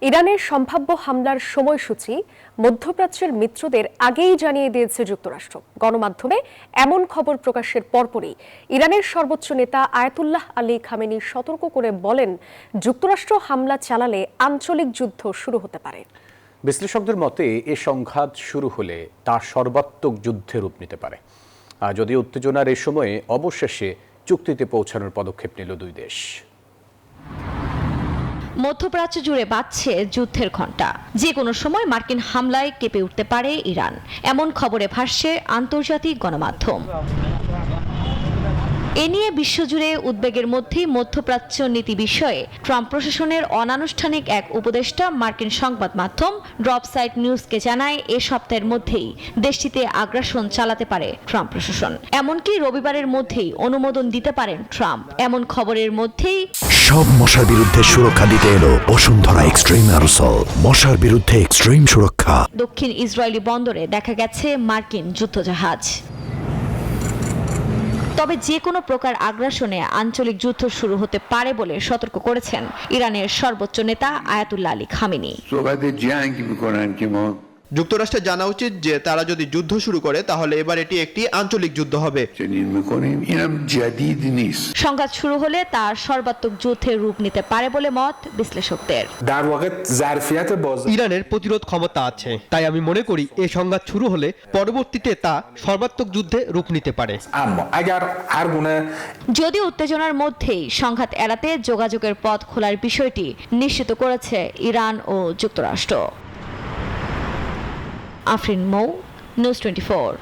ইরানের সম্ভাব্য হামলার সময়সূচি মধ্যপ্রাচ্যের মিত্রদের আগেই জানিয়ে দিয়েছে যুক্তরাষ্ট্র। গণমাধ্যমে এমন খবর প্রকাশের পরপরই ইরানের সর্বোচ্চ নেতা আয়াতুল্লাহ আলী খামেনি সতর্ক করে বলেন, যুক্তরাষ্ট্র হামলা চালালে আঞ্চলিক যুদ্ধ শুরু হতে পারে। বিশ্লেষকদের মতে এ সংঘাত শুরু হলে তা সর্বাত্মক যুদ্ধে রূপ নিতে পারে। যদি উত্তেজনার এ সময়ে অবশেষে চুক্তিতে পৌঁছানোর পদক্ষেপ নিল দুই দেশ। মধ্যপ্রাচ্য জুড়ে বাজছে যুদ্ধের ঘণ্টা। যে কোনো সময় মার্কিন হামলায় কেঁপে উঠতে পারে ইরান, এমন খবরে ভাসছে আন্তর্জাতিক গণমাধ্যম। এ নিয়ে বিশ্বজুড়ে উদ্বেগের মধ্যেই মধ্যপ্রাচ্য নীতি বিষয়ে ট্রাম্প প্রশাসনের অনানুষ্ঠানিক এক উপদেষ্টা মার্কিন সংবাদ মাধ্যম ড্রপসাইট নিউজকে জানায়, এ সপ্তাহের মধ্যেই দেশটিতে আগ্রাসন চালাতে পারে ট্রাম্প প্রশাসন। এমনকি রবিবারের মধ্যেই অনুমোদন দিতে পারেন ট্রাম্প। এমন খবরের মধ্যেই সব মশার বিরুদ্ধে সুরক্ষা দিতে এলো বসুন্ধরা এক্সট্রিম অ্যারোসল। মশার বিরুদ্ধে এক্সট্রিম সুরক্ষা। দক্ষিণ ইসরায়েলি বন্দরে দেখা গেছে মার্কিন যুদ্ধজাহাজ। তবে যে কোনো প্রকার আগ্রাসনে আঞ্চলিক যুদ্ধ শুরু হতে পারে বলে সতর্ক করেছেন ইরানের সর্বোচ্চ নেতা আয়াতুল্লাহ আলী খামেনি। যুক্তরাষ্ট্রের জানা উচিত যে তারা যদি যুদ্ধ শুরু করে তাহলে এবার এটি একটি আঞ্চলিক যুদ্ধ হবে। সংঘাত শুরু হলে তার সর্বাত্মক যুদ্ধের রূপ নিতে পারে বলে মত বিশ্লেষকদের। ইরানের প্রতিরোধ ক্ষমতা আছে, তাই আমি মনে করি এই সংঘাত শুরু হলে পরবর্তীতে তা সর্বাত্মক যুদ্ধে রূপ নিতে পারে। যদি উত্তেজনার মধ্যেই সংঘাত এড়াতে যোগাযোগের পথ খোলার বিষয়টি নিশ্চিত করেছে ইরান ও যুক্তরাষ্ট্র। আফরিন মৌ, নিউজ 24।